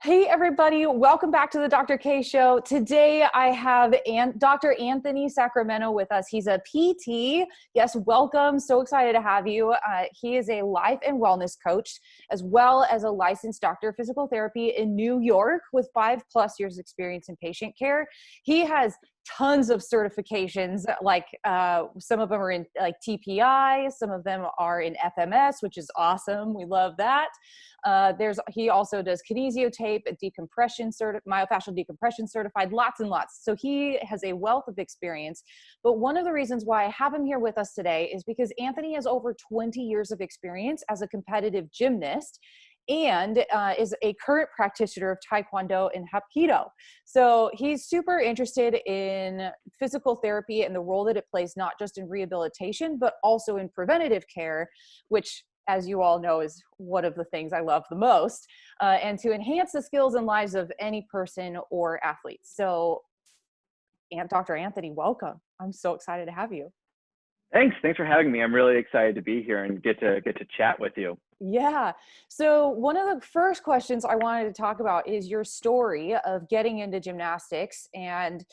Hey everybody, welcome back to the Dr. K Show. Today I have Dr. Anthony Sacramento with us. He's a PT. Yes, welcome. So excited to have you. He is a life and wellness coach, as well as a licensed doctor of physical therapy in New York with 5+ years experience in patient care. He has tons of certifications, like some of them are in like TPI, some of them are in FMS, which is awesome. We love that. He also does kinesiotape, decompression, myofascial decompression certified, lots and lots. So he has a wealth of experience. But one of the reasons why I have him here with us today is because Anthony has over 20 years of experience as a competitive gymnast and is a current practitioner of Taekwondo and Hapkido. So he's super interested in physical therapy and the role that it plays, not just in rehabilitation, but also in preventative care, which, as you all know, is one of the things I love the most, and to enhance the skills and lives of any person or athlete. So, Dr. Anthony, welcome. I'm so excited to have you. Thanks for having me. I'm really excited to be here and get to chat with you. Yeah. So one of the first questions I wanted to talk about is your story of getting into gymnastics and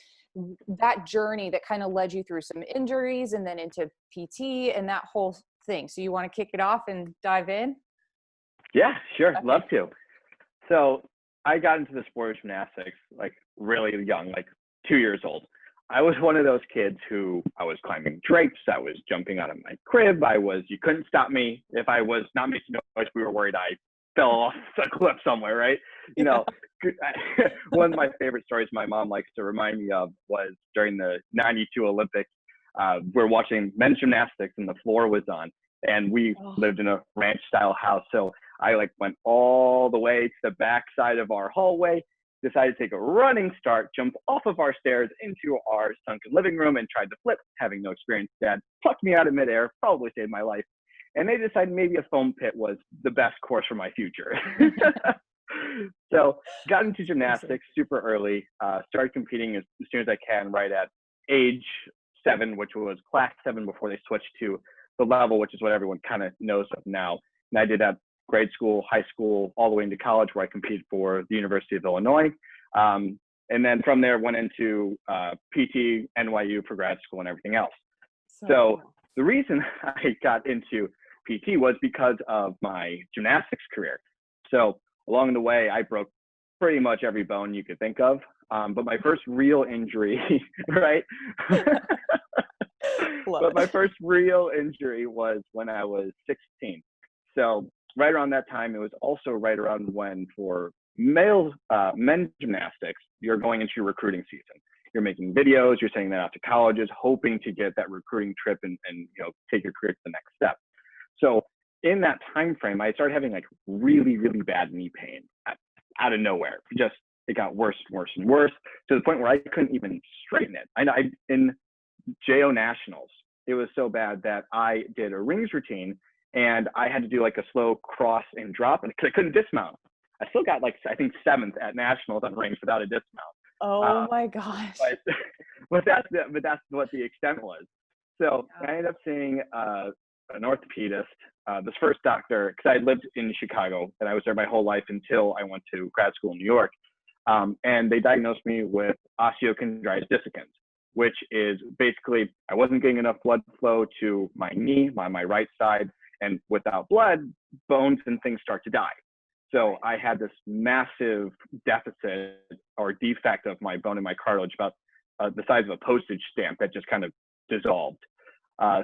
that journey that kind of led you through some injuries and then into PT and that whole thing. So you want to kick it off and dive in? Yeah, sure. Okay. Love to. So I got into the sport of gymnastics like really young, like 2 years old. I was one of those kids who I was climbing drapes. I was jumping out of my crib. You couldn't stop me. If I was not making noise, we were worried I fell off a cliff somewhere, right? You know, one of my favorite stories my mom likes to remind me of was during the 92 Olympics. We're watching men's gymnastics and the floor was on, and we lived in a ranch style house. So I went all the way to the back side of our hallway, decided to take a running start, jumped off of our stairs into our sunken living room and tried to flip, having no experience. Dad plucked me out of midair, probably saved my life. And they decided maybe a foam pit was the best course for my future. So got into gymnastics super early, started competing as soon as I can, right at age 7, which was class 7 before they switched to the level, which is what everyone kind of knows of now. And I did that grade school, high school, all the way into college, where I competed for the University of Illinois. And then from there went into PT, NYU for grad school and everything else. So the reason I got into PT was because of my gymnastics career. So along the way, I broke pretty much every bone you could think of. But my first real injury, right? But my first real injury was when I was 16. So right around that time, it was also right around when for men's gymnastics, you're going into your recruiting season. You're making videos, you're sending that out to colleges, hoping to get that recruiting trip and take your career to the next step. So in that time frame, I started having really, really bad knee pain out of nowhere. It got worse and worse and worse to the point where I couldn't even straighten it. In JO Nationals, it was so bad that I did a rings routine and I had to do a slow cross and drop, and because I couldn't dismount. I still got I think 7th at Nationals on rings without a dismount. Oh my gosh. But that's what the extent was. So I ended up seeing an orthopedist, this first doctor, because I lived in Chicago and I was there my whole life until I went to grad school in New York. And they diagnosed me with osteochondritis dissecans, which is basically I wasn't getting enough blood flow to my knee, my right side. And without blood, bones and things start to die. So I had this massive deficit or defect of my bone and my cartilage, about the size of a postage stamp, that just kind of dissolved.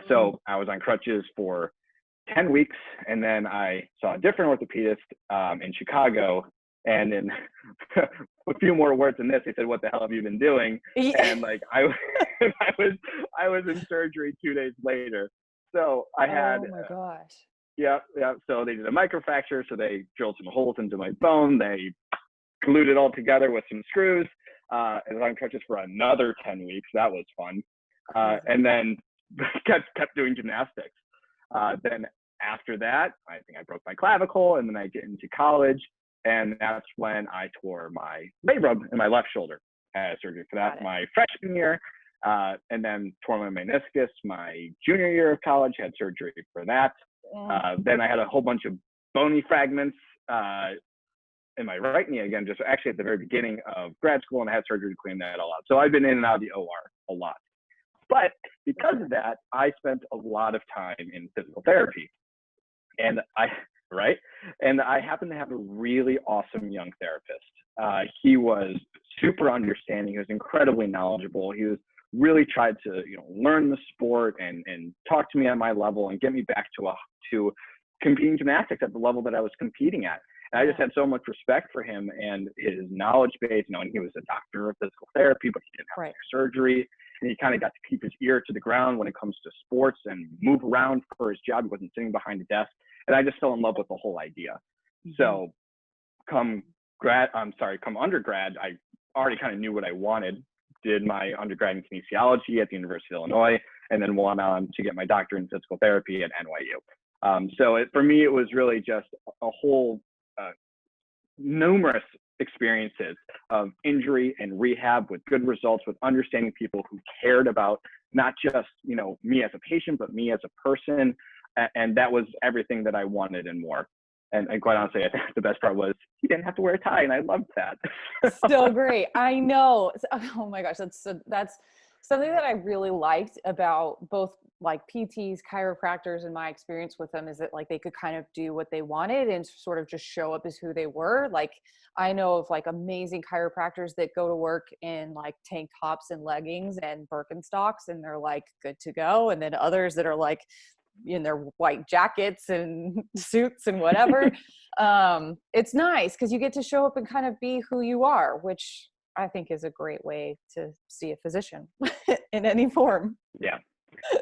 So I was on crutches for 10 weeks, and then I saw a different orthopedist in Chicago. And in a few more words than this, they said, "What the hell have you been doing?" Yeah. And I was in surgery 2 days later. So I had, oh my gosh. Yeah. So they did a microfracture. So they drilled some holes into my bone. They glued it all together with some screws. And I was on crutches for another 10 weeks. That was fun. And then kept doing gymnastics. Then after that, I think I broke my clavicle, and then I get into college. And that's when I tore my labrum in my left shoulder. I had surgery for that my freshman year. And then tore my meniscus my junior year of college, had surgery for that. Then I had a whole bunch of bony fragments in my right knee again, just actually at the very beginning of grad school, and I had surgery to clean that all out. So I've been in and out of the OR a lot. But because of that, I spent a lot of time in physical therapy. And right? And I happened to have a really awesome young therapist. He was super understanding. He was incredibly knowledgeable. He was really tried to, learn the sport and talk to me at my level and get me back to competing gymnastics at the level that I was competing at. And I just had so much respect for him and his knowledge base, and he was a doctor of physical therapy, but he didn't have surgery. And he kind of got to keep his ear to the ground when it comes to sports and move around for his job. He wasn't sitting behind a desk. And I just fell in love with the whole idea. Mm-hmm. So come undergrad, I already kind of knew what I wanted, did my undergrad in kinesiology at the University of Illinois, and then went on to get my doctorate in physical therapy at NYU. For me, it was really just a whole numerous experiences of injury and rehab with good results, with understanding people who cared about not just, me as a patient, but me as a person. And that was everything that I wanted and more. And quite honestly, I think the best part was he didn't have to wear a tie, and I loved that. So great. I know. Oh my gosh, that's something that I really liked about both like PTs, chiropractors, and my experience with them is that like they could kind of do what they wanted and sort of just show up as who they were. Like I know of like amazing chiropractors that go to work in like tank tops and leggings and Birkenstocks, and they're like good to go. And then others that are like in their white jackets and suits and whatever. It's nice because you get to show up and kind of be who you are, which I think is a great way to see a physician in any form. Yeah.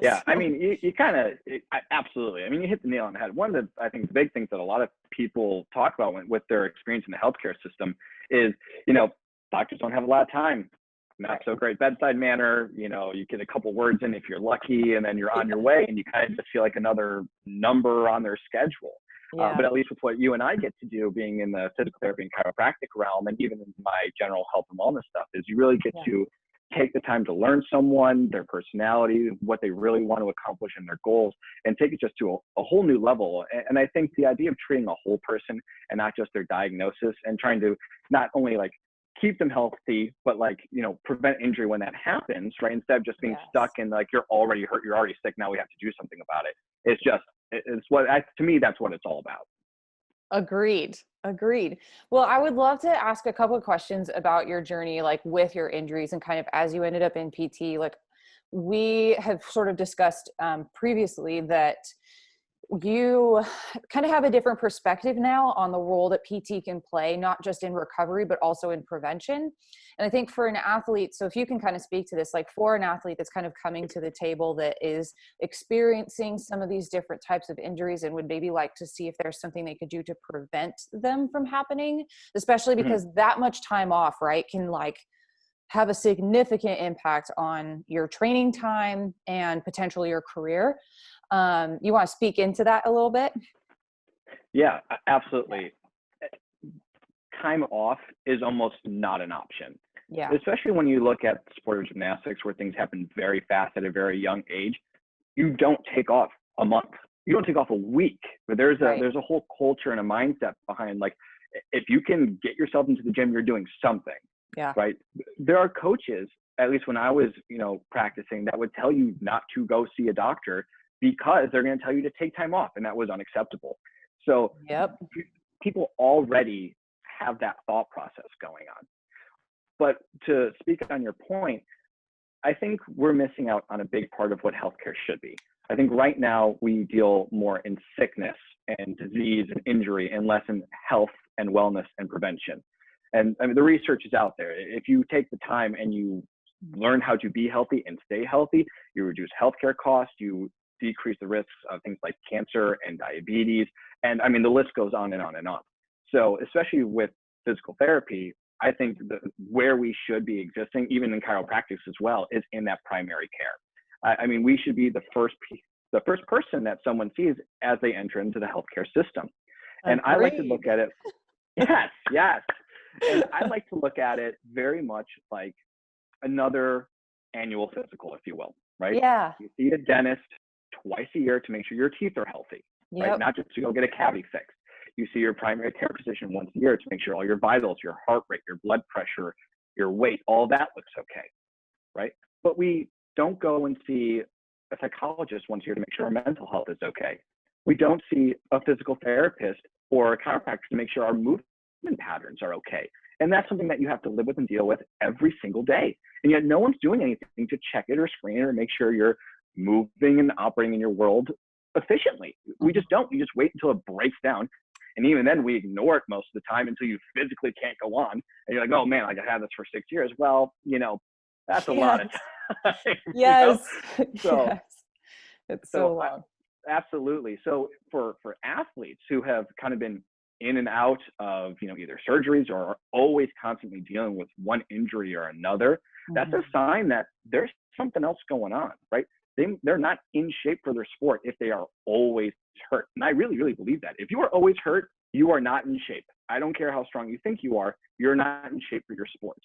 Yeah. I mean, you kind of, absolutely. I mean, you hit the nail on the head. One of the, I think the big things that a lot of people talk about with their experience in the healthcare system is, doctors don't have a lot of time. Not so great bedside manner. You get a couple words in if you're lucky, and then you're on your way, and you kind of just feel like another number on their schedule. Yeah. But at least with what you and I get to do, being in the physical therapy and chiropractic realm, and even in my general health and wellness stuff, is you really get to take the time to learn someone, their personality, what they really want to accomplish and their goals, and take it just to a whole new level. And I think the idea of treating a whole person and not just their diagnosis, and trying to not only like keep them healthy, but like, prevent injury when that happens, right? Instead of just being stuck in like, you're already hurt, you're already sick, now we have to do something about it. To me, that's what it's all about. Agreed. Well, I would love to ask a couple of questions about your journey, like with your injuries and kind of as you ended up in PT. Like we have sort of discussed previously that you kind of have a different perspective now on the role that PT can play, not just in recovery, but also in prevention. And I think for an athlete, so if you can kind of speak to this, like for an athlete that's kind of coming to the table that is experiencing some of these different types of injuries and would maybe like to see if there's something they could do to prevent them from happening, especially because that much time off, right, can like have a significant impact on your training time and potentially your career. You want to speak into that a little bit? Yeah, absolutely. Time off is almost not an option. Yeah. Especially when you look at sport of gymnastics where things happen very fast at a very young age. You don't take off a month. You don't take off a week. But there's a whole culture and a mindset behind like, if you can get yourself into the gym, you're doing something. Yeah. Right. There are coaches, at least when I was, practicing, that would tell you not to go see a doctor because they're going to tell you to take time off, and that was unacceptable. So people already have that thought process going on. But to speak on your point, I think we're missing out on a big part of what healthcare should be. I think right now we deal more in sickness and disease and injury and less in health and wellness and prevention. And I mean, the research is out there. If you take the time and you learn how to be healthy and stay healthy, you reduce healthcare costs, you decrease the risks of things like cancer and diabetes. And I mean, the list goes on and on and on. So especially with physical therapy, I think where we should be existing, even in chiropractic as well, is in that primary care. I mean, we should be the first person that someone sees as they enter into the healthcare system. And I like to look at it. Yes. And I like to look at it very much like another annual physical, if you will, right? Yeah. You see a dentist twice a year to make sure your teeth are healthy, right? Not just to go get a cavity fixed. You see your primary care physician once a year to make sure all your vitals, your heart rate, your blood pressure, your weight, all that looks okay, right? But we don't go and see a psychologist once a year to make sure our mental health is okay. We don't see a physical therapist or a chiropractor to make sure our movement patterns are okay. And that's something that you have to live with and deal with every single day. And yet no one's doing anything to check it or screen it or make sure you're moving and operating in your world efficiently. We just don't. We just wait until it breaks down. And even then we ignore it most of the time until you physically can't go on. And you're like, oh man, like I had this for 6 years. Well, that's a lot of time. Yes. So, yes. It's so long. Absolutely. So for athletes who have kind of been in and out of, either surgeries or are always constantly dealing with one injury or another, that's a sign that there's something else going on, right? They're not in shape for their sport if they are always hurt. And I really, really believe that. If you are always hurt, you are not in shape. I don't care how strong you think you are, you're not in shape for your sport,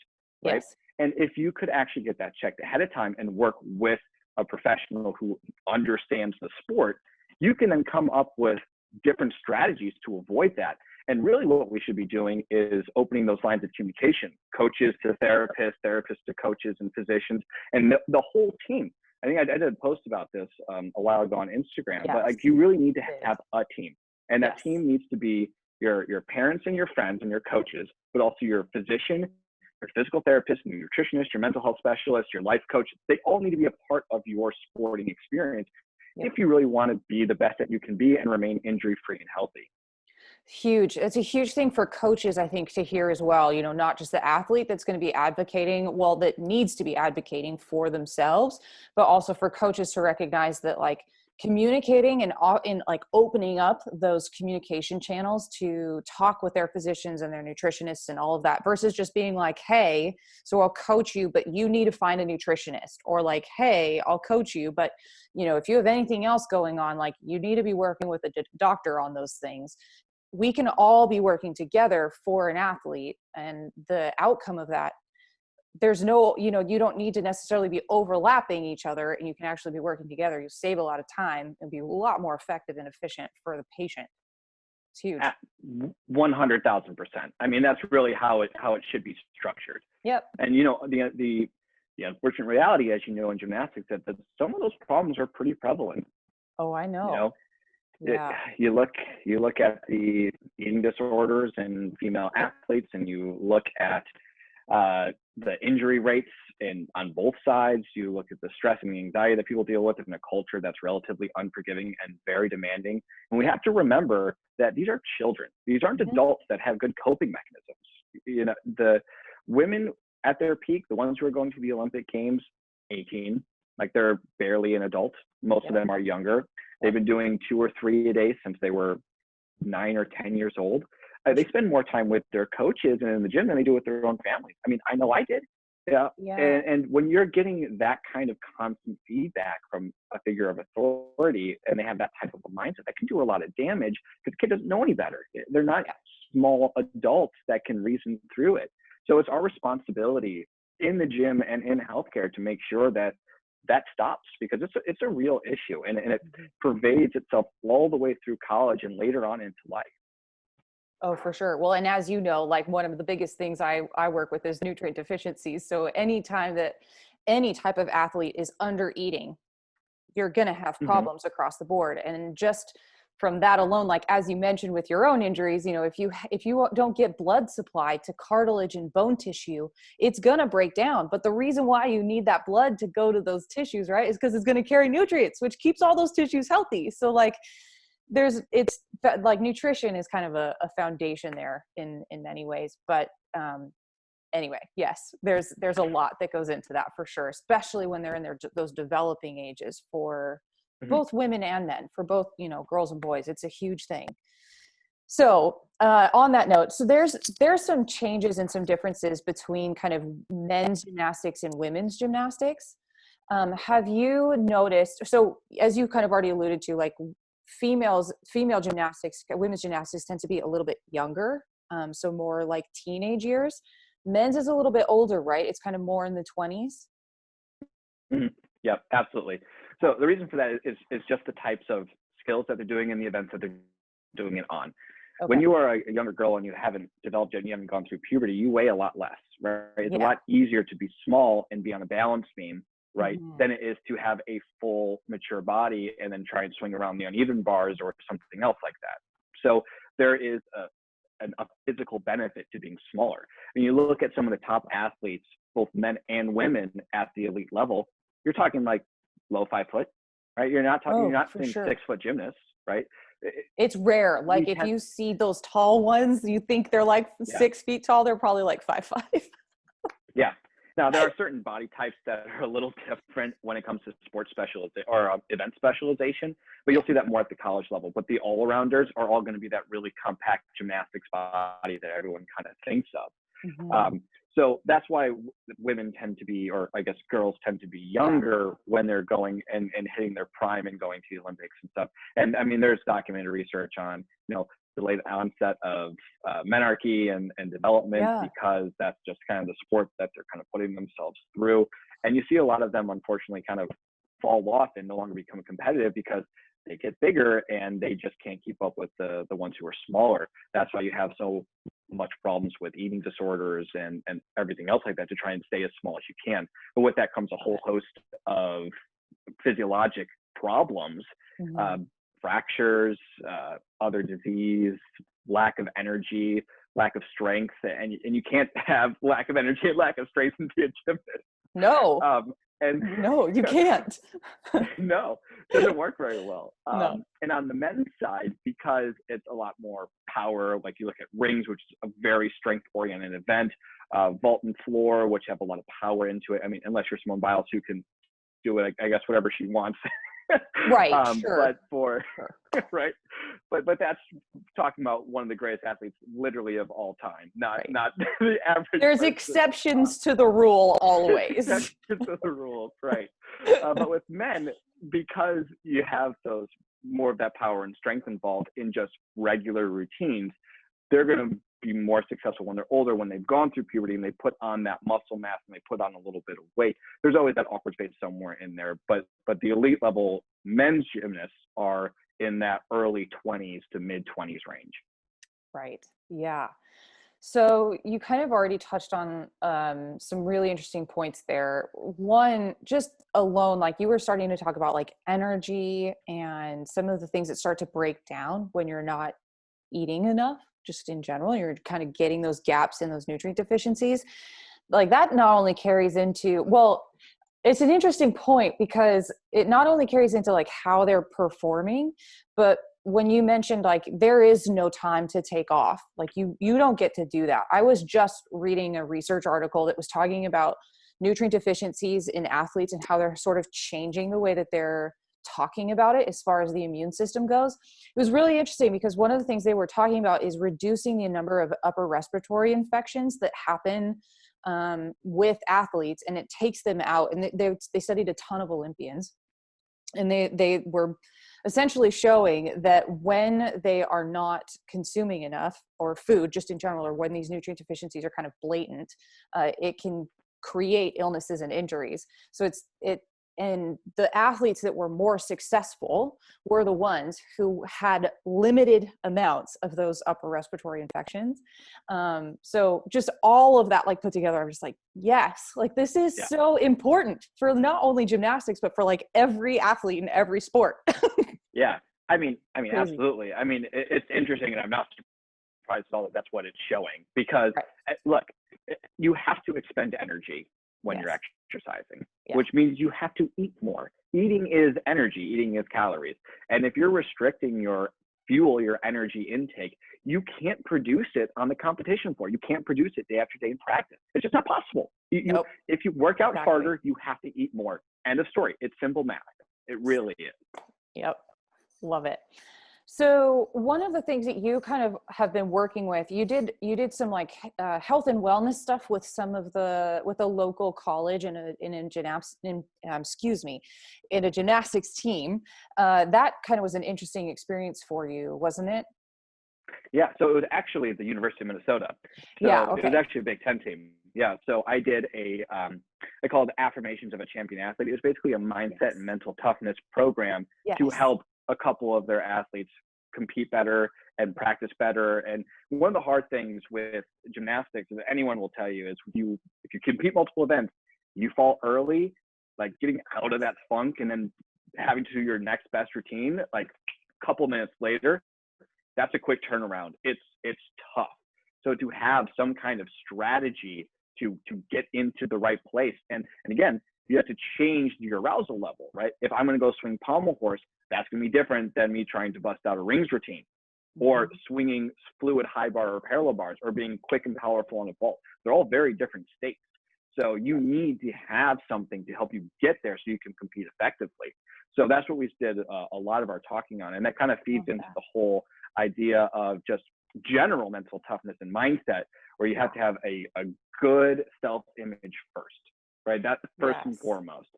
right? Yes. And if you could actually get that checked ahead of time and work with a professional who understands the sport, you can then come up with different strategies to avoid that. And really what we should be doing is opening those lines of communication, coaches to therapists, therapists to coaches and physicians, and the whole team. I think I did a post about this a while ago on Instagram, but like you really need to have a team. And that team needs to be your parents and your friends and your coaches, but also your physician, your physical therapist, your nutritionist, your mental health specialist, your life coach. They all need to be a part of your sporting experience if you really want to be the best that you can be and remain injury-free and healthy. Huge. It's a huge thing for coaches, I think, to hear as well, not just the athlete that's going to be advocating, that needs to be advocating for themselves, but also for coaches to recognize that like communicating and like opening up those communication channels to talk with their physicians and their nutritionists and all of that versus just being like, hey, so I'll coach you, but you need to find a nutritionist, or like, hey, I'll coach you, but if you have anything else going on, like you need to be working with a doctor on those things. We can all be working together for an athlete, and the outcome of that, there's no, you don't need to necessarily be overlapping each other, and you can actually be working together. You save a lot of time and be a lot more effective and efficient for the patient. It's huge. 100,000%. I mean, that's really how it should be structured. Yep. And the unfortunate reality, as you know, in gymnastics, that some of those problems are pretty prevalent. Oh, I know. You look at the eating disorders in female athletes, and you look at the injury rates on both sides. You look at the stress and the anxiety that people deal with in a culture that's relatively unforgiving and very demanding. And we have to remember that these are children. These aren't adults that have good coping mechanisms. The women at their peak, the ones who are going to the Olympic Games, 18, like they're barely an adult. Most of them are younger. They've been doing 2 or 3 a day since they were 9 or 10 years old. They spend more time with their coaches and in the gym than they do with their own families. I mean, I know I did. Yeah. And when you're getting that kind of constant feedback from a figure of authority, and they have that type of a mindset, that can do a lot of damage because the kid doesn't know any better. They're not small adults that can reason through it. So it's our responsibility in the gym and in healthcare to make sure that stops, because it's a real issue, and it pervades itself all the way through college and later on into life. Oh, for sure. Well, and as you know, like one of the biggest things I work with is nutrient deficiencies. So anytime that any type of athlete is under eating, you're going to have problems across the board. And just from that alone, like as you mentioned with your own injuries, if you don't get blood supply to cartilage and bone tissue, it's going to break down. But the reason why you need that blood to go to those tissues, right, is because it's going to carry nutrients, which keeps all those tissues healthy. So like it's like nutrition is kind of a foundation there in many ways. But anyway, yes, there's a lot that goes into that for sure, especially when they're in those developing ages for both women and men, for both, girls and boys. It's a huge thing. So on that note, so there's some changes and some differences between kind of men's gymnastics and women's gymnastics. Have you noticed, so as you kind of already alluded to, like female gymnastics, women's gymnastics tend to be a little bit younger. So more like teenage years. Men's is a little bit older, right? It's kind of more in the 20s. Yep, absolutely. So the reason for that is just the types of skills that they're doing in the events that they're doing it on. When Okay. you are a younger girl and you haven't developed yet and you haven't gone through puberty, you weigh a lot less, right? It's a Yeah. lot easier to be small and be on a balance beam, right, Mhm. than it is to have a full mature body and then try and swing around the uneven bars or something else like that. So there is a physical benefit to being smaller. When you look at some of the top athletes, both men and women at the elite level, you're talking like low 5 foot, right? You're Oh, not for seeing sure. 6 foot gymnasts, right? It's rare. We Like if tend, you see those tall ones, you think they're like yeah, 6 feet tall. They're probably like 5'5". yeah. Now there are certain body types that are a little different when it comes to sports specialization or event specialization, but Yeah. you'll see that more at the college level. But the all-arounders are all going to be that really compact gymnastics body that everyone kind of thinks of. Mhm. So that's why women tend to be, or I guess girls tend to be Yeah. younger when they're going and hitting their prime and going to the Olympics and stuff. And I mean, there's documented research on, the late onset of menarche and development, Yeah. because that's just kind of the sport that they're kind of putting themselves through. And you see a lot of them, unfortunately, kind of fall off and no longer become competitive because they get bigger and they just can't keep up with the ones who are smaller. That's why you have so much problems with eating disorders and everything else like that, to try and stay as small as you can. But with that comes a whole host of physiologic problems, Mhm. um, fractures, other disease, lack of energy, lack of strength, and you can't have lack of energy and lack of strength and be a gymnast. No, Um, and no, you can't. no, it doesn't work very well. No. And on the men's side, because it's a lot more power, like you look at rings, which is a very strength-oriented event, vault and floor, which have a lot of power into it. I mean, unless you're Simone Biles, who can do it, I guess, whatever she wants. Right. Sure. But for Sure. right, but that's talking about one of the greatest athletes, literally of all time, not Right. the average There's person. exceptions to the rule always. Exceptions to the rules, right? But with men, because you have those more of that power and strength involved in just regular routines, they're going to be more successful when they're older, when they've gone through puberty and they put on that muscle mass and they put on a little bit of weight. There's always that awkward space somewhere in there, but the elite level men's gymnasts are in that early 20s to mid 20s range. Right. Yeah. So you kind of already touched on some really interesting points there. One, just alone, like you were starting to talk about like energy and some of the things that start to break down when you're not eating enough, just in general. You're kind of getting those gaps in those nutrient deficiencies. Like that not only carries into, well, it's an interesting point because it not only carries into like how they're performing, but when you mentioned like there is no time to take off, like you don't get to do that. I was just reading a research article that was talking about nutrient deficiencies in athletes and how they're sort of changing the way that they're talking about it as far as the immune system goes. It was really interesting because one of the things they were talking about is reducing the number of upper respiratory infections that happen with athletes, and it takes them out. And they studied a ton of Olympians, and they were essentially showing that when they are not consuming enough, or food just in general, or when these nutrient deficiencies are kind of blatant, it can create illnesses and injuries. So and the athletes that were more successful were the ones who had limited amounts of those upper respiratory infections. So just all of that like put together, I'm just like, yes, like this is Yeah. so important for not only gymnastics, but for like every athlete in every sport. Yeah. I mean, Crazy. absolutely. I mean, it's interesting, and I'm not surprised at all that that's what it's showing, because Right. look, you have to expend energy when you're Yes. exercising, Yeah. which means you have to eat more. Eating is energy, eating is calories. And if you're restricting your fuel, your energy intake, you can't produce it on the competition floor. You can't produce it day after day in practice. It's just not possible. Nope. If you work out Exactly. harder, you have to eat more. End of story. It's simple math. It really is. Yep. Love it. So one of the things that you kind of have been working with, you did some like health and wellness stuff with with a local college in a gymnastics team. That kind of was an interesting experience for you, wasn't it? Yeah, so it was actually the University of Minnesota. Yeah. So it was Okay. actually a Big Ten team. Yeah, so I did I called Affirmations of a Champion Athlete. It was basically a mindset Yes. and mental toughness program to Yes. help a couple of their athletes compete better and practice better. And one of the hard things with gymnastics, is anyone will tell you, is if you compete multiple events, you fall early, like getting out of that funk and then having to do your next best routine, like a couple minutes later, that's a quick turnaround. It's tough. So to have some kind of strategy to get into the right place. And again, you have to change your arousal level, right? If I'm going to go swing pommel horse, that's going to be different than me trying to bust out a rings routine, or swinging fluid high bar or parallel bars, or being quick and powerful on a vault. They're all very different states. So you need to have something to help you get there so you can compete effectively. So that's what we did a lot of our talking on. And that kind of feeds into the whole idea of just general mental toughness and mindset, where you have to have a good self-image first, right? That's first and foremost.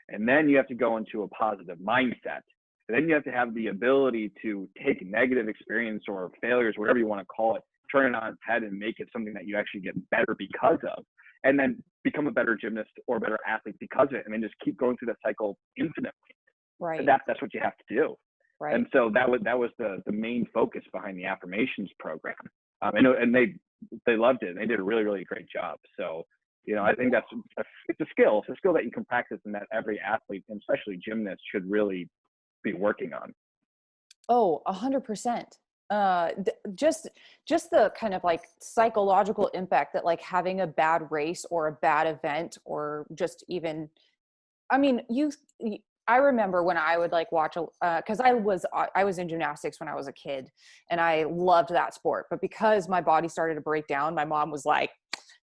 And then you have to go into a positive mindset. And then you have to have the ability to take negative experience or failures, whatever you want to call it, turn it on its head and make it something that you actually get better because of. And then become a better gymnast or a better athlete because of it. And then just keep going through that cycle infinitely. Right. And that's what you have to do. Right. And so that was the main focus behind the affirmations program. And they loved it. And they did a really, really great job. So, I think it's a skill. It's a skill that you can practice and that every athlete, and especially gymnasts, should really be working on. Oh, 100%. Just the kind of like psychological impact that like having a bad race or a bad event, or just even, I mean, I remember when I would like watch, cause I was in gymnastics when I was a kid and I loved that sport, but because my body started to break down, my mom was like,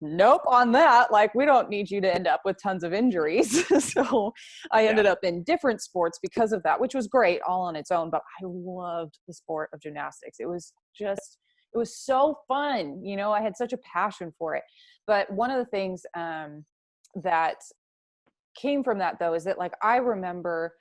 nope on that. Like, we don't need you to end up with tons of injuries. So I ended up in different sports because of that, which was great all on its own, but I loved the sport of gymnastics. It was so fun. I had such a passion for it. But one of the things that came from that though, is that like, I remember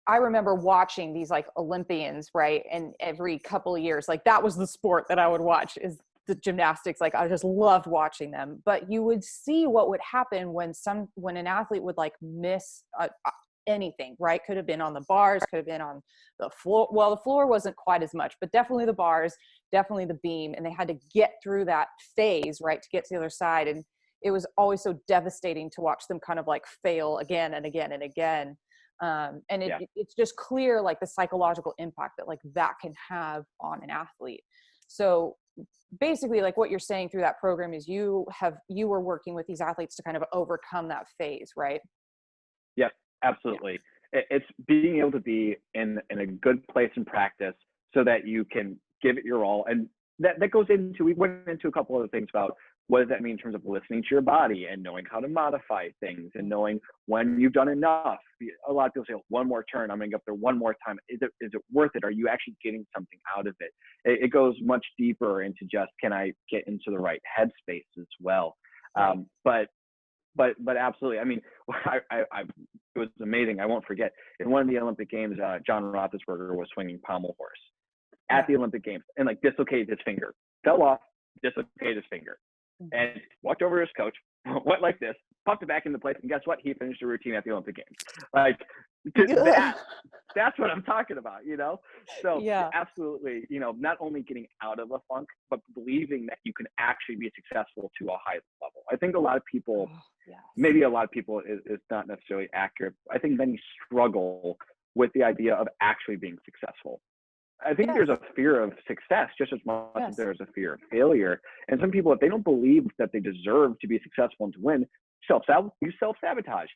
watching these like Olympians, right? And every couple of years, like that was the sport that I would watch, is the gymnastics. Like I just loved watching them. But you would see what would happen when an athlete would like miss anything, right? Could have been on the bars, could have been on the floor. Well, the floor wasn't quite as much, but definitely the bars, definitely the beam. And they had to get through that phase, right, to get to the other side. And it was always so devastating to watch them kind of like fail again and again and again. It's just clear, like the psychological impact that like that can have on an athlete. So basically, like what you're saying through that program is you were working with these athletes to kind of overcome that phase, right? Yes, absolutely. Yeah. It's being able to be in a good place in practice so that you can give it your all. And that goes into, we went into a couple other things about what does that mean in terms of listening to your body and knowing how to modify things and knowing when you've done enough. A lot of people say, one more turn, I'm going to go up there one more time. Is it worth it? Are you actually getting something out of it? It goes much deeper into just, can I get into the right headspace as well? But absolutely. I mean, it was amazing. I won't forget, in one of the Olympic Games, John Roethlisberger was swinging pommel horse at the Olympic Games and like dislocated his finger, fell off, dislocated his finger. And walked over to his coach, went like this, popped it back into place, and guess what? He finished the routine at the Olympic Games. Like that's what I'm talking about, So absolutely, not only getting out of a funk, but believing that you can actually be successful to a high level. I think a lot of people, maybe a lot of people is not necessarily accurate. I think many struggle with the idea of actually being successful. I think there's a fear of success just as much as there's a fear of failure. And some people, if they don't believe that they deserve to be successful and to win, you self-sabotage.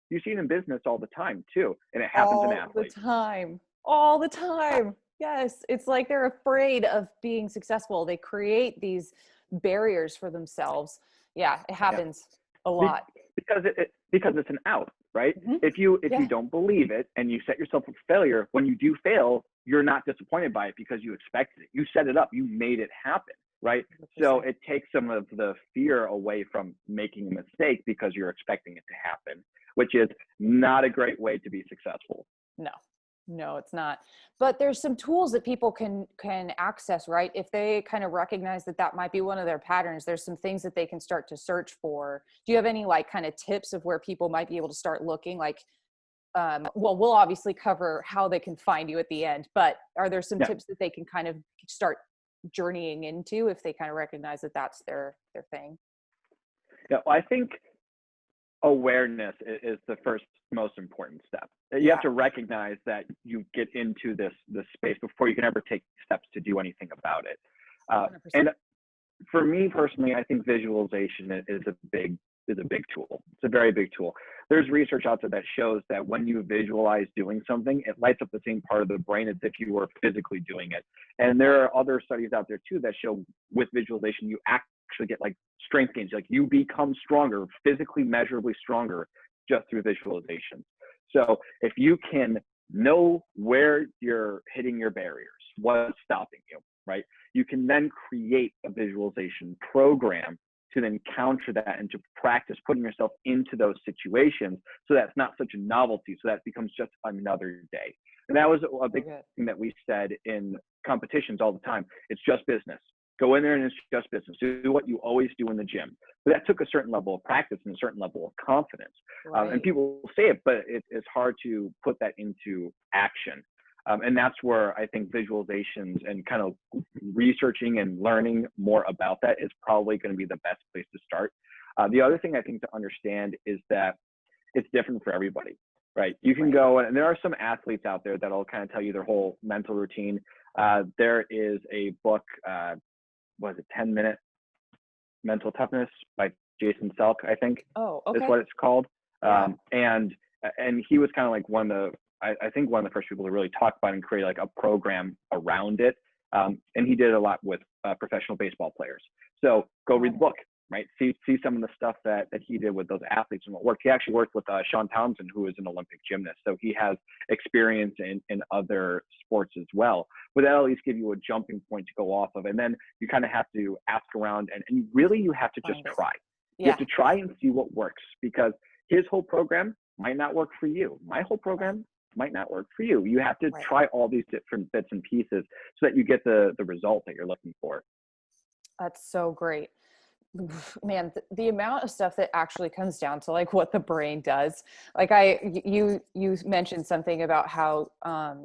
You see it in business all the time too. And it happens in athletes. All the time. Yes. It's like they're afraid of being successful. They create these barriers for themselves. Yeah, it happens a lot. Because it's an out, right? Mm-hmm. If you don't believe it and you set yourself up for failure, when you do fail, you're not disappointed by it because you expected it. You set it up. You made it happen, right? 100%. So it takes some of the fear away from making a mistake because you're expecting it to happen, which is not a great way to be successful. No, it's not. But there's some tools that people can access, right? If they kind of recognize that might be one of their patterns, there's some things that they can start to search for. Do you have any like kind of tips of where people might be able to start looking? Like, well, we'll obviously cover how they can find you at the end, but are there some Yeah. tips that they can kind of start journeying into if they kind of recognize that that's their thing? Yeah, well, I think awareness is the first most important step. You Yeah. have to recognize that you get into this space before you can ever take steps to do anything about it. 100%. And for me personally, I think visualization is a big tool. It's a very big tool. There's research out there that shows that when you visualize doing something, it lights up the same part of the brain as if you were physically doing it. And there are other studies out there too that show with visualization, you actually get like strength gains. Like you become stronger, physically measurably stronger just through visualization. So if you can know where you're hitting your barriers, what's stopping you, right? You can then create a visualization program to then counter that and to practice putting yourself into those situations so that's not such a novelty, so that becomes just another day. And that was a big thing that we said in competitions all the time. It's just business. Go in there and it's just business. Do what you always do in the gym. But that took a certain level of practice and a certain level of confidence. Right. And people say it, but it's hard to put that into action. And that's where I think visualizations and kind of researching and learning more about that is probably going to be the best place to start. The other thing I think to understand is that it's different for everybody, right? You can go, and there are some athletes out there that'll kind of tell you their whole mental routine. There is a book, was it 10-Minute Mental Toughness by Jason Selk, I think. Oh, okay. Is what it's called. Yeah. And he was kind of like I think one of the first people to really talk about and create like a program around it. And he did a lot with professional baseball players. So go read the book, right? See some of the stuff that he did with those athletes and what worked. He actually worked with Sean Townsend, who is an Olympic gymnast. So he has experience in other sports as well. But that'll at least give you a jumping point to go off of. And then you kind of have to ask around and you have to just try. Yeah. You have to try and see what works, because his whole program might not work for you. My whole program might not work for you. You have to try all these different bits and pieces so that you get the result that you're looking for. That's so great. Man, the amount of stuff that actually comes down to like what the brain does. Like you mentioned something about how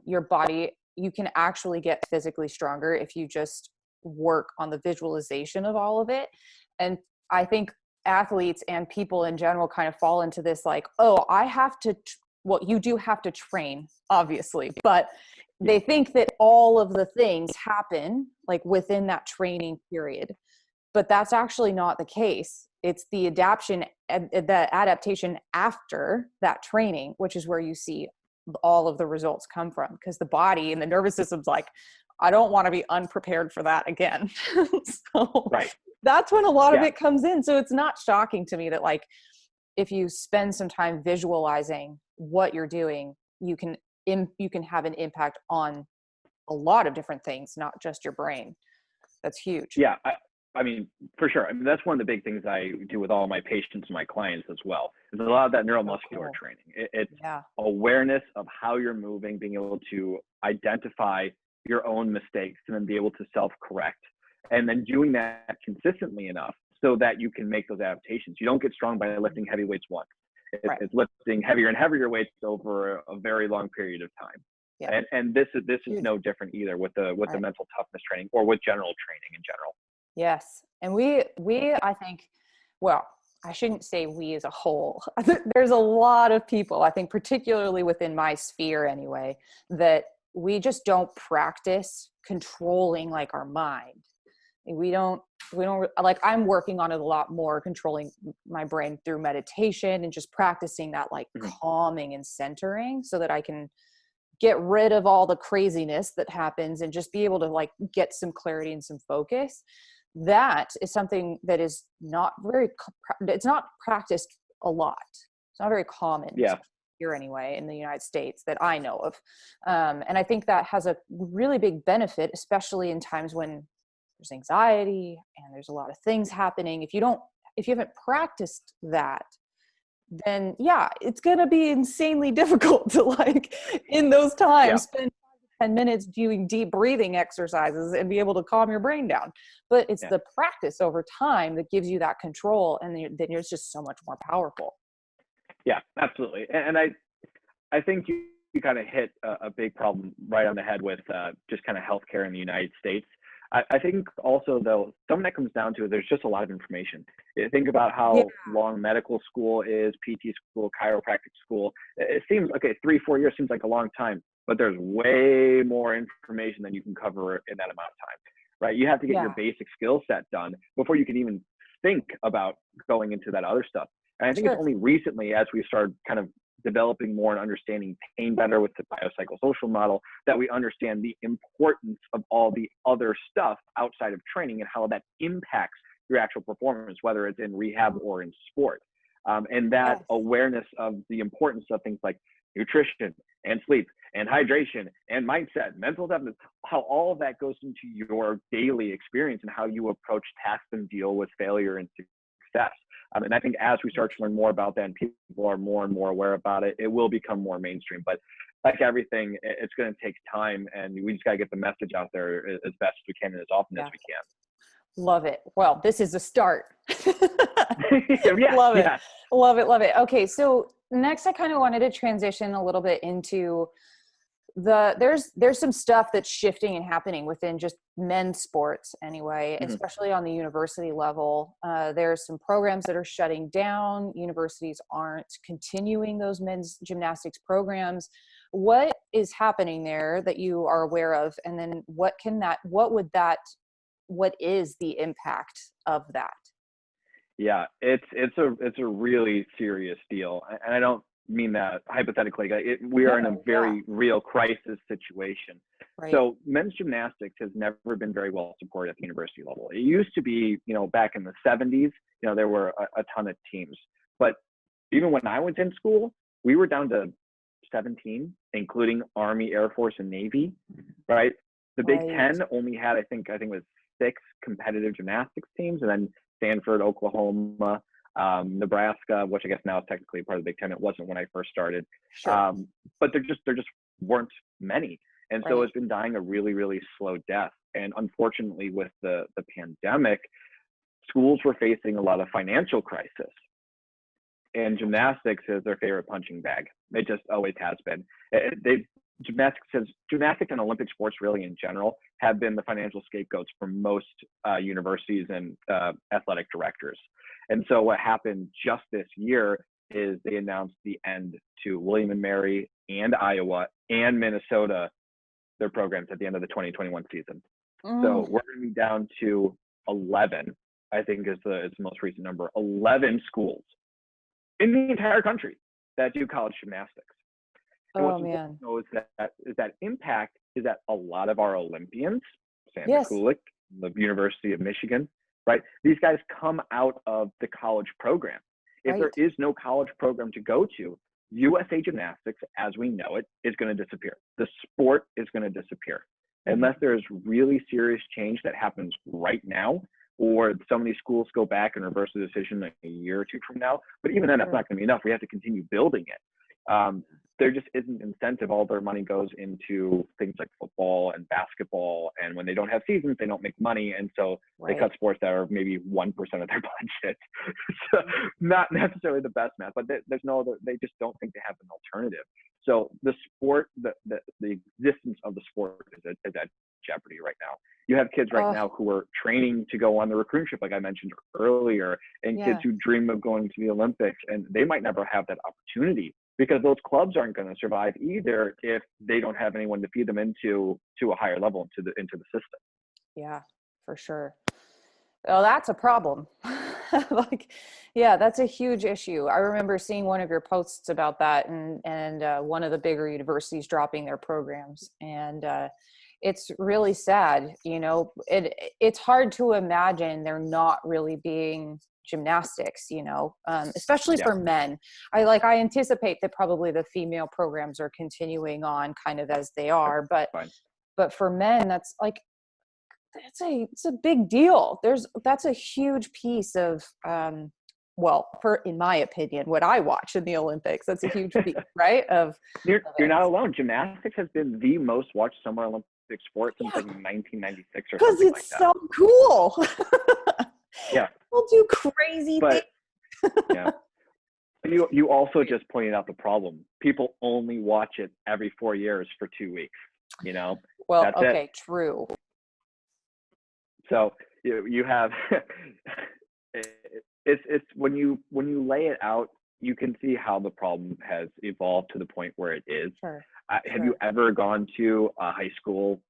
your body, you can actually get physically stronger if you just work on the visualization of all of it. And I think athletes and people in general kind of fall into this like, oh, I have to well, you do have to train, obviously, but they think that all of the things happen like within that training period, but that's actually not the case. It's the adaptation after that training, which is where you see all of the results come from, because the body and the nervous system's like, I don't want to be unprepared for that again. So that's when a lot of it comes in. So it's not shocking to me that like, if you spend some time visualizing what you're doing, you can have an impact on a lot of different things, not just your brain. That's huge. Yeah. I mean, for sure. I mean, that's one of the big things I do with all my patients and my clients as well. There's a lot of that neuromuscular training. It's awareness of how you're moving, being able to identify your own mistakes and then be able to self-correct, and then doing that consistently enough so that you can make those adaptations. You don't get strong by lifting heavy weights once. It's lifting heavier and heavier weights over a very long period of time. Yeah. And this is no different either with the mental toughness training or with general training in general. Yes. And we I think, well, I shouldn't say we as a whole. There's a lot of people, I think particularly within my sphere anyway, that we just don't practice controlling like our mind. We don't like, I'm working on it a lot more, controlling my brain through meditation and just practicing that like calming and centering so that I can get rid of all the craziness that happens and just be able to like get some clarity and some focus. That is something that is it's not practiced a lot. It's not very common here anyway in the United States that I know of. And I think that has a really big benefit, especially in times when there's anxiety and there's a lot of things happening. If you haven't practiced that, then it's going to be insanely difficult to like in those times spend 10 minutes doing deep breathing exercises and be able to calm your brain down. But it's the practice over time that gives you that control, and then you're just so much more powerful. Yeah, absolutely. And I I think you kind of hit a big problem right on the head with just kind of healthcare in the United States. I think also, though, some of that comes down to there's just a lot of information. Think about how long medical school is, PT school, chiropractic school. It seems, okay, 3-4 years seems like a long time, but there's way more information than you can cover in that amount of time, right? You have to get your basic skill set done before you can even think about going into that other stuff. And I think it's only recently, as we started kind of developing more and understanding pain better with the biopsychosocial model, that we understand the importance of all the other stuff outside of training and how that impacts your actual performance, whether it's in rehab or in sport. And that awareness of the importance of things like nutrition and sleep and hydration and mindset, mental toughness, how all of that goes into your daily experience and how you approach tasks and deal with failure and success. And I think as we start to learn more about that and people are more and more aware about it, it will become more mainstream. But like everything, it's going to take time, and we just got to get the message out there as best as we can and as often as we can. Love it. Well, this is a start. Yeah, love it. Love it. Love it. Okay. So next I kind of wanted to transition a little bit into there's some stuff that's shifting and happening within just men's sports anyway, especially on the university level. There's some programs that are shutting down. Universities aren't continuing those men's gymnastics programs. What is happening there that you are aware of? And then what is the impact of that? Yeah, it's a really serious deal. And I don't mean that hypothetically. We are in a very real crisis situation. Right. So men's gymnastics has never been very well supported at the university level. It used to be, back in the 70s, there were a ton of teams. But even when I was in school, we were down to 17, including Army, Air Force, and Navy, right? The Big Ten only had, I think it was 6 competitive gymnastics teams, and then Stanford, Oklahoma, Nebraska, which I guess now is technically part of the Big Ten. It wasn't when I first started. Sure. But there just weren't many. And so it's been dying a really, really slow death. And unfortunately, with the pandemic, schools were facing a lot of financial crisis. And gymnastics is their favorite punching bag. It just always has been. Gymnastics and Olympic sports really in general have been the financial scapegoats for most universities and athletic directors. And so what happened just this year is they announced the end to William & Mary and Iowa and Minnesota, their programs at the end of the 2021 season. So we're going to be down to 11, I think is the most recent number, 11 schools in the entire country that do college gymnastics. And what's important to know is that impact is that a lot of our Olympians, Sandra Kulik, the University of Michigan, right? These guys come out of the college program. If there is no college program to go to, USA Gymnastics, as we know it, is going to disappear. The sport is going to disappear. Unless there is really serious change that happens right now, or some of these schools go back and reverse the decision a year or two from now. But even then, that's not going to be enough. We have to continue building it. There just isn't incentive. All their money goes into things like football and basketball. And when they don't have seasons, they don't make money. And so they cut sports that are maybe 1% of their budget. So not necessarily the best math, but there's no other, they just don't think they have an alternative. So the sport, the existence of the sport is at jeopardy right now. You have kids right now who are training to go on the recruitment, like I mentioned earlier, and kids who dream of going to the Olympics, and they might never have that opportunity because those clubs aren't going to survive either if they don't have anyone to feed them into a higher level into the system. Yeah, for sure. Oh, that's a problem. That's a huge issue. I remember seeing one of your posts about that and one of the bigger universities dropping their programs. And it's really sad, it's hard to imagine there not really being gymnastics, especially for men. I anticipate that probably the female programs are continuing on kind of as they are, but for men, that's it's a big deal. That's a huge piece of, in my opinion, what I watch in the Olympics, that's a huge piece, right? You're not alone. Gymnastics has been the most watched Summer Olympic sport since like 1996 or something like that. Because it's so cool. Yeah. People do crazy things. You also just pointed out the problem. People only watch it every 4 years for 2 weeks. Well, That's okay, it. true. So you have it's when you lay it out, you can see how the problem has evolved to the point where it is. Sure. Have you ever gone to a high school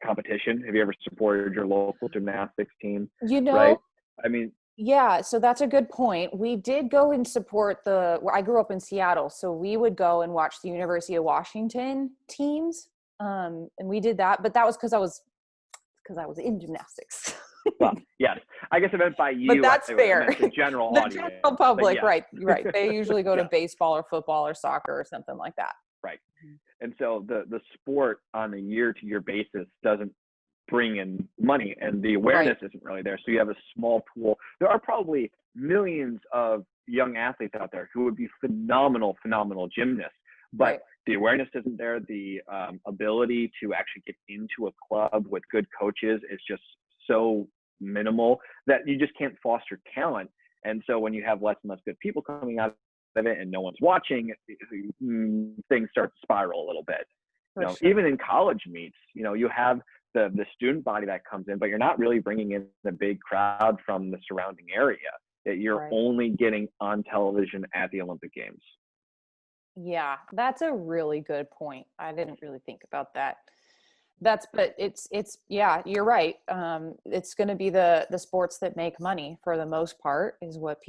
competition? Have you ever supported your local gymnastics team? Right? I mean, Yeah, so that's a good point. We did go and support I grew up in Seattle, so we would go and watch the University of Washington teams. And we did that, but that was because I was in gymnastics. well, yes. I guess I meant by you. But that's fair. I meant the general The audience. general public, yes. right. They usually go to Yeah. baseball or football or soccer or something like that. Right. And so the sport on a year-to-year basis doesn't bring in money, and the awareness isn't really there. So you have a small pool. There are probably millions of young athletes out there who would be phenomenal gymnasts, but the awareness isn't there. The ability to actually get into a club with good coaches is just so minimal that you just can't foster talent. And so when you have less and less good people coming out of it and no one's watching, things start to spiral a little bit. Sure. Even in college meets, you have the student body that comes in, but you're not really bringing in the big crowd from the surrounding area that you're only getting on television at the Olympic Games. Yeah, that's a really good point. I didn't really think about that. But it's yeah, you're right. It's going to be the sports that make money for the most part is what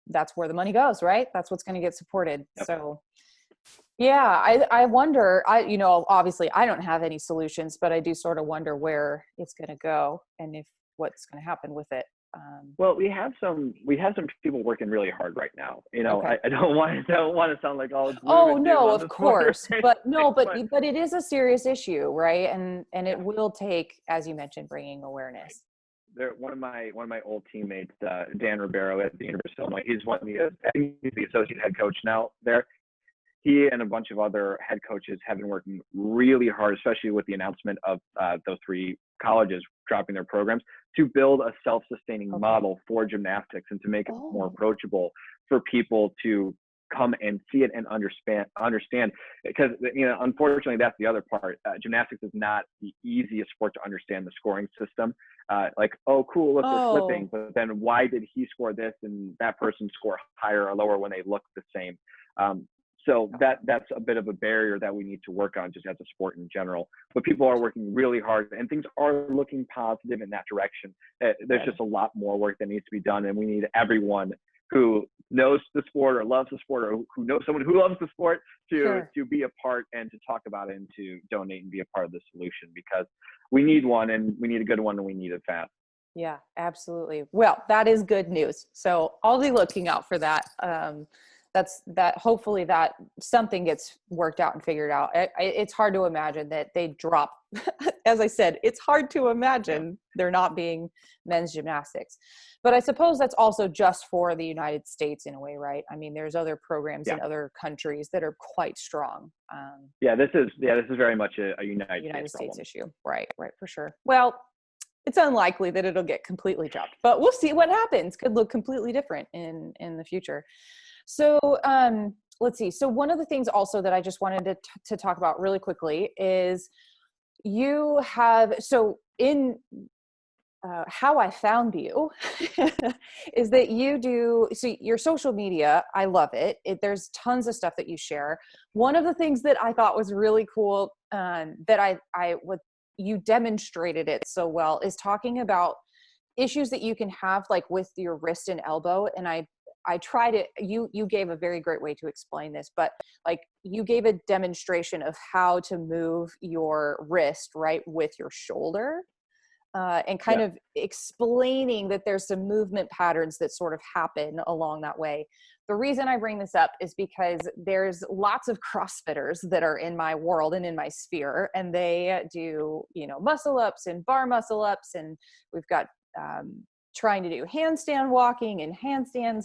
that's where the money goes, right? That's what's going to get supported. Yep. So yeah, I wonder, obviously I don't have any solutions, but I do sort of wonder where it's going to go and what's going to happen with it. Well, we have some people working really hard right now. Okay. I don't want to sound like all. Oh no, of course, but it is a serious issue, right? And it will take, as you mentioned, bringing awareness. One of my old teammates, Dan Ribeiro at the University of Illinois, he's he's the associate head coach now there. He and a bunch of other head coaches have been working really hard, especially with the announcement of those 3 colleges dropping their programs, to build a self-sustaining model for gymnastics and to make it more approachable for people to come and see it and understand. Because unfortunately, that's the other part. Gymnastics is not the easiest sport to understand the scoring system. Like, oh, cool, look, they're flipping, but then why did he score this and that person score higher or lower when they look the same? So that's a bit of a barrier that we need to work on just as a sport in general. But people are working really hard and things are looking positive in that direction. There's just a lot more work that needs to be done, and we need everyone who knows the sport or loves the sport or who knows someone who loves the sport to be a part and to talk about it and to donate and be a part of the solution, because we need one, and we need a good one, and we need it fast. Yeah, absolutely. Well, that is good news. So I'll be looking out for that. Hopefully that something gets worked out and figured out. It's hard to imagine that they drop, as I said, it's hard to imagine there not being men's gymnastics, but I suppose that's also just for the United States in a way, right? I mean, there's other programs in other countries that are quite strong. This is very much a United States issue. Right, for sure. Well, it's unlikely that it'll get completely dropped, but we'll see what happens. Could look completely different in the future. So let's see. So one of the things also that I just wanted to talk about really quickly is you have, so in how I found you is that you do, so your social media, I love it. There's tons of stuff that you share. One of the things that I thought was really cool that you demonstrated it so well is talking about issues that you can have like with your wrist and elbow. And I tried it. You gave a very great way to explain this, but like you gave a demonstration of how to move your wrist right with your shoulder, and kind of explaining that there's some movement patterns that sort of happen along that way. The reason I bring this up is because there's lots of CrossFitters that are in my world and in my sphere, and they do, muscle ups and bar muscle ups, and we've got trying to do handstand walking and handstands.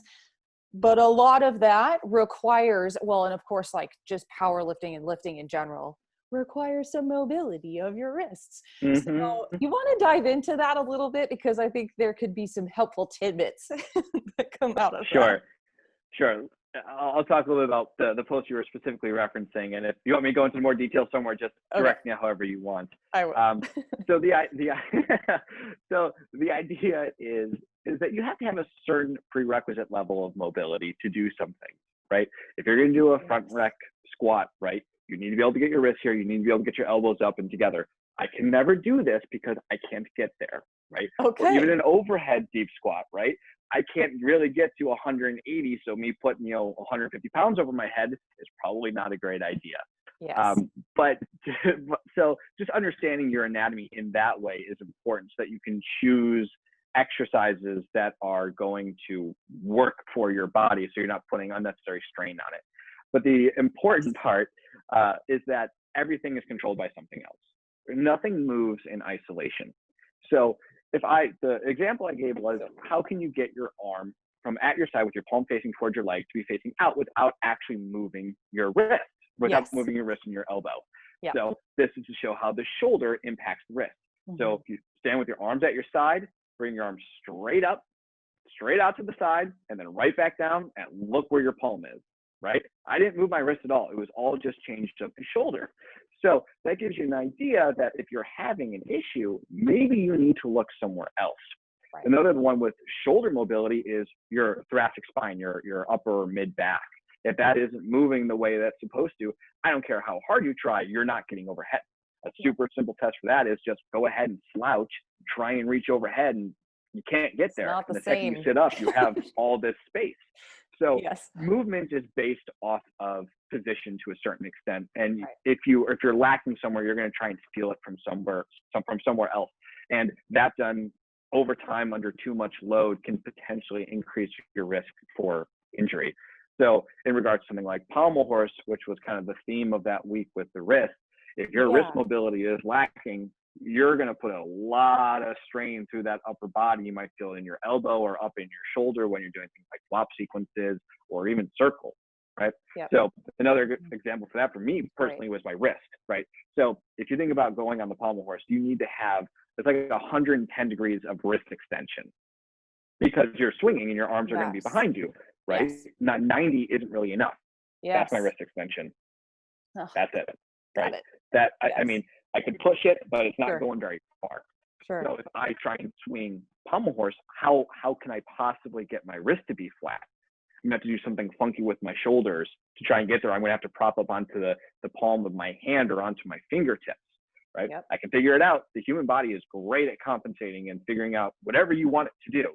But a lot of that requires, and of course, like just powerlifting and lifting in general requires some mobility of your wrists. Mm-hmm. So you want to dive into that a little bit, because I think there could be some helpful tidbits that come out of that. Sure. I'll talk a little bit about the post you were specifically referencing, and if you want me to go into more detail somewhere, just direct me however you want. I will. So so the idea is that you have to have a certain prerequisite level of mobility to do something, right? If you're going to do a front rack squat, right, you need to be able to get your wrists here. You need to be able to get your elbows up and together. I can never do this because I can't get there, right? Okay. Or even an overhead deep squat, right? I can't really get to 180, so me putting 150 pounds over my head is probably not a great idea. Yes. But so just understanding your anatomy in that way is important, so that you can choose exercises that are going to work for your body, so you're not putting unnecessary strain on it. But the important part is that everything is controlled by something else. Nothing moves in isolation. So the example I gave was, how can you get your arm from at your side with your palm facing towards your leg to be facing out without actually moving your wrist, without moving your wrist and your elbow? Yep. So this is to show how the shoulder impacts the wrist. So if you stand with your arms at your side, bring your arms straight up, straight out to the side, and then right back down, and look where your palm is, right? I didn't move my wrist at all. It was all just changed up the shoulder. So that gives you an idea that if you're having an issue, maybe you need to look somewhere else. Right. Another one with shoulder mobility is your thoracic spine, your upper or mid back. If that isn't moving the way that's supposed to, I don't care how hard you try, you're not getting overhead. A super simple test for that is just go ahead and slouch, try and reach overhead, and you can't get there. Not the second you sit up, you have all this space. So yes. Movement is based off of position to a certain extent, and if you're lacking somewhere, you're going to try and steal it from somewhere else, and that done over time under too much load can potentially increase your risk for injury. So in regards to something like pommel horse, which was kind of the theme of that week with the wrist, if your wrist mobility is lacking, you're going to put a lot of strain through that upper body. You might feel it in your elbow or up in your shoulder when you're doing things like flop sequences or even circles, right? Yep. So another good example for that for me personally was my wrist, right? So if you think about going on the pommel horse, you need to have, it's like 110 degrees of wrist extension, because you're swinging and your arms are going to be behind you, right? Yes. Not 90 isn't really enough. Yes. That's my wrist extension. Oh, that's it, right? it. That I mean, I could push it, but it's not going very far. Sure. So if I try and swing pommel horse, how can I possibly get my wrist to be flat? I'm going to have to do something funky with my shoulders to try and get there. I'm going to have to prop up onto the palm of my hand or onto my fingertips, right? Yep. I can figure it out. The human body is great at compensating and figuring out whatever you want it to do.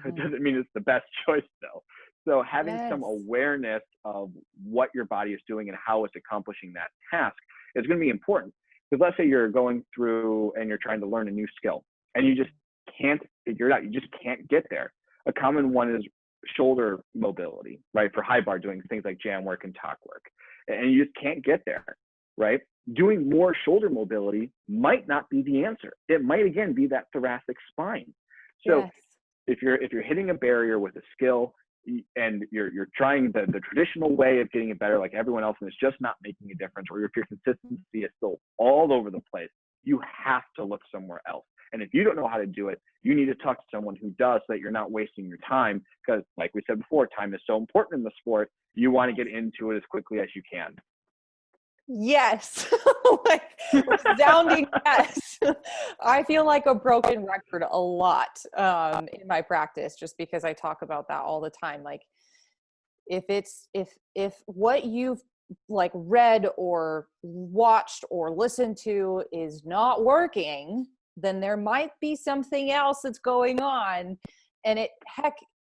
It doesn't mean it's the best choice though. So having some awareness of what your body is doing and how it's accomplishing that task is going to be important. Because let's say you're going through and you're trying to learn a new skill and you just can't figure it out. You just can't get there. A common one is shoulder mobility, right? For high bar, doing things like jam work and talk work. And you just can't get there, right? Doing more shoulder mobility might not be the answer. It might, again, be that thoracic spine. So if you're hitting a barrier with a skill and you're trying the traditional way of getting it better like everyone else and it's just not making a difference, or if your consistency is still all over the place, you have to look somewhere else. And if you don't know how to do it, you need to talk to someone who does, so that you're not wasting your time, because like we said before, time is so important in the sport. You want to get into it as quickly as you can. Yes. Like, resounding yes. I feel like a broken record a lot in my practice, just because I talk about that all the time. Like if what you've like read or watched or listened to is not working, then there might be something else that's going on. And if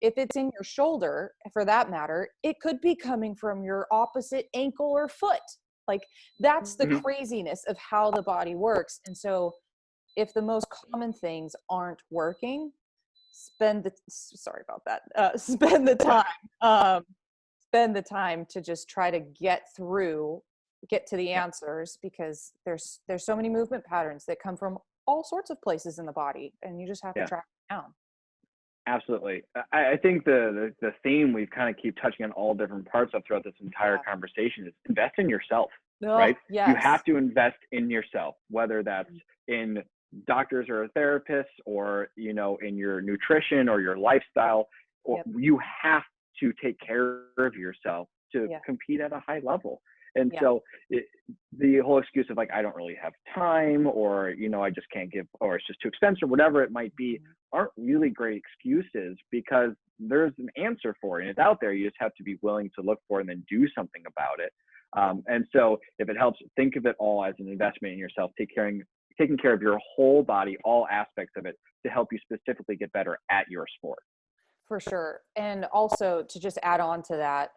it's in your shoulder, for that matter, it could be coming from your opposite ankle or foot. Like that's the craziness of how the body works. And so if the most common things aren't working, spend the time to just try to get to the answers, because there's so many movement patterns that come from all sorts of places in the body, and you just have to track them down. Absolutely. I think the theme we've kind of keep touching on all different parts of throughout this entire conversation is invest in yourself, right? Yes. You have to invest in yourself, whether that's in doctors or therapists, or, in your nutrition or your lifestyle, or you have to take care of yourself to Yeah. compete at a high level. And Yeah. so the whole excuse of like, I don't really have time, or, I just can't give, or it's just too expensive, or whatever it might be, aren't really great excuses, because there's an answer for it and it's out there. You just have to be willing to look for it and then do something about it. And so if it helps, think of it all as an investment in yourself, taking care of your whole body, all aspects of it, to help you specifically get better at your sport. For sure. And also to just add on to that,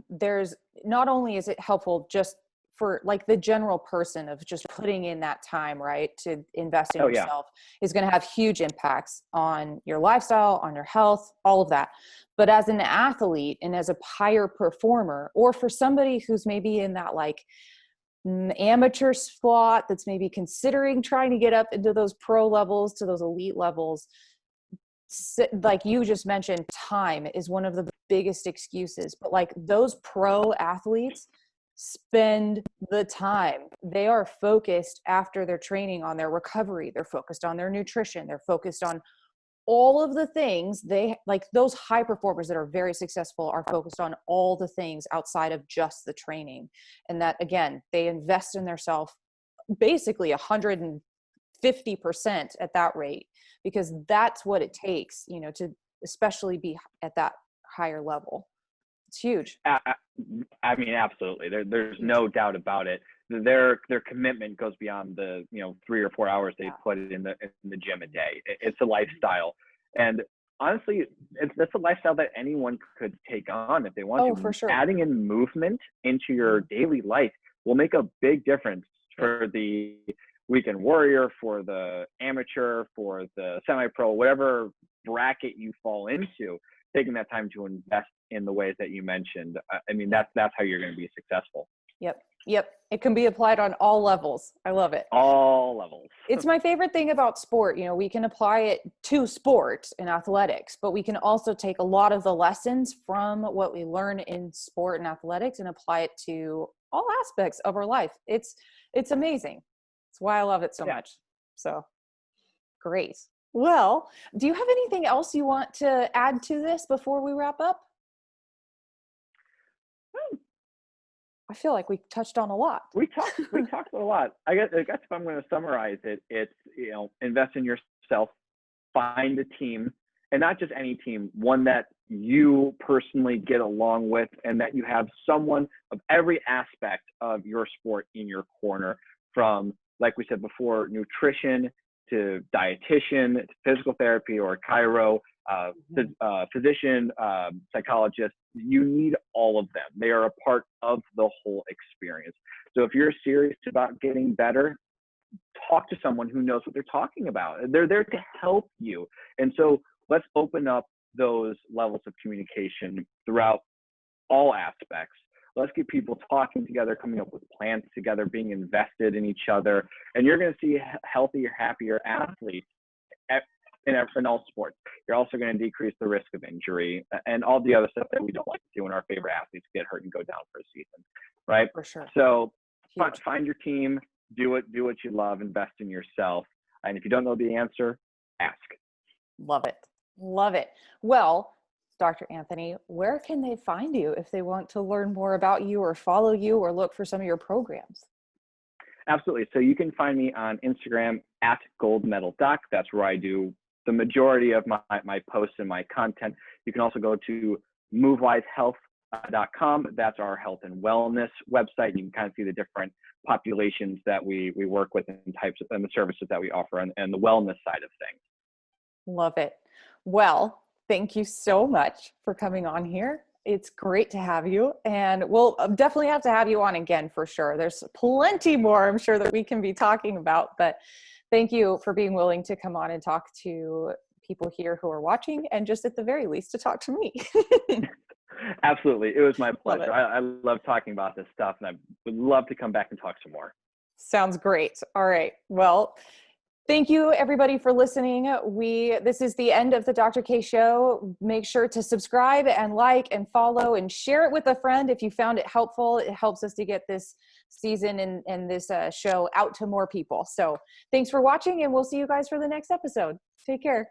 there's not only is it helpful just for like the general person of just putting in that time, right, to invest in Oh, yeah. yourself is going to have huge impacts on your lifestyle, on your health, all of that. But as an athlete and as a higher performer, or for somebody who's maybe in that like amateur slot that's maybe considering trying to get up into those pro levels, to those elite levels, like you just mentioned, time is one of the biggest excuses. But like those pro athletes spend the time. They are focused after their training on their recovery. They're focused on their nutrition. They're focused on all of the things. They like those high performers that are very successful are focused on all the things outside of just the training. And that, again, they invest in themselves basically 150% at that rate, because that's what it takes, to especially be at that higher level. It's huge. I mean, absolutely. There's no doubt about it. Their commitment goes beyond the 3 or 4 hours they put in the gym a day. It's a lifestyle, and honestly, that's a lifestyle that anyone could take on if they want to. Oh, for sure. Adding in movement into your daily life will make a big difference for the weekend warrior, for the amateur, for the semi-pro, whatever bracket you fall into. Taking that time to invest in the ways that you mentioned, I mean, that's how you're going to be successful. Yep. It can be applied on all levels. I love it. All levels. It's my favorite thing about sport. We can apply it to sport and athletics, but we can also take a lot of the lessons from what we learn in sport and athletics and apply it to all aspects of our life. It's amazing. It's why I love it so much. So great. Well, do you have anything else you want to add to this before we wrap up? I feel like we touched on a lot. We talked a lot. I guess if I'm going to summarize it, it's, invest in yourself, find a team, and not just any team, one that you personally get along with, and that you have someone of every aspect of your sport in your corner, from, like we said before, nutrition to dietitian, to physical therapy or chiro, physician, psychologist. You need all of them. They are a part of the whole experience. So if you're serious about getting better, talk to someone who knows what they're talking about. They're there to help you. And so let's open up those levels of communication throughout all aspects. Let's get people talking together, coming up with plans together, being invested in each other. And you're going to see healthier, happier athletes in all sports. You're also going to decrease the risk of injury and all the other stuff that we don't like to do when our favorite athletes get hurt and go down for a season, right? For sure. So find your team, do what you love, invest in yourself. And if you don't know the answer, ask. Love it. Love it. Well, Dr. Anthony, where can they find you if they want to learn more about you or follow you or look for some of your programs? Absolutely. So you can find me on Instagram at goldmedaldoc. That's where I do the majority of my posts and my content. You can also go to movewisehealth.com. That's our health and wellness website. You can kind of see the different populations that we work with and types of and the services that we offer and the wellness side of things. Love it. Well, thank you so much for coming on here. It's great to have you, and we'll definitely have to have you on again for sure. There's plenty more I'm sure that we can be talking about, but thank you for being willing to come on and talk to people here who are watching, and just at the very least to talk to me. Absolutely. It was my pleasure. I love talking about this stuff, and I would love to come back and talk some more. Sounds great. All right. Well, thank you everybody for listening. This is the end of the Dr. K show. Make sure to subscribe and like and follow and share it with a friend if you found it helpful. It helps us to get this season and this show out to more people. So thanks for watching, and we'll see you guys for the next episode. Take care.